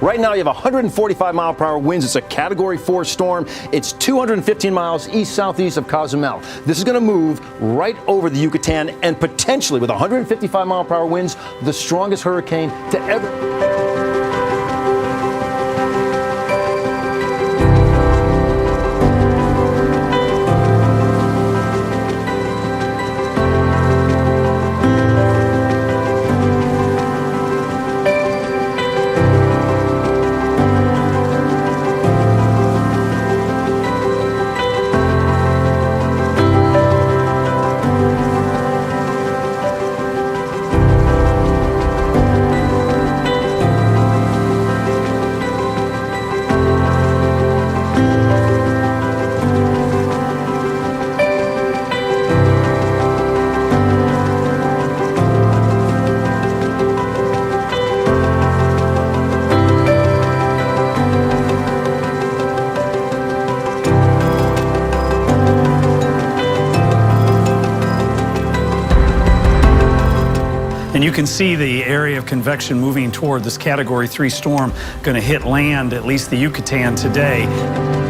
Right now, you have 145-mile-per-hour winds. It's a Category 4 storm. It's 215 miles east-southeast of Cozumel. This is going to move right over the Yucatan and potentially, with 155-mile-per-hour winds, the strongest hurricane to ever. And you can see the area of convection moving toward this Category 3 storm going to hit land, at least the Yucatan today.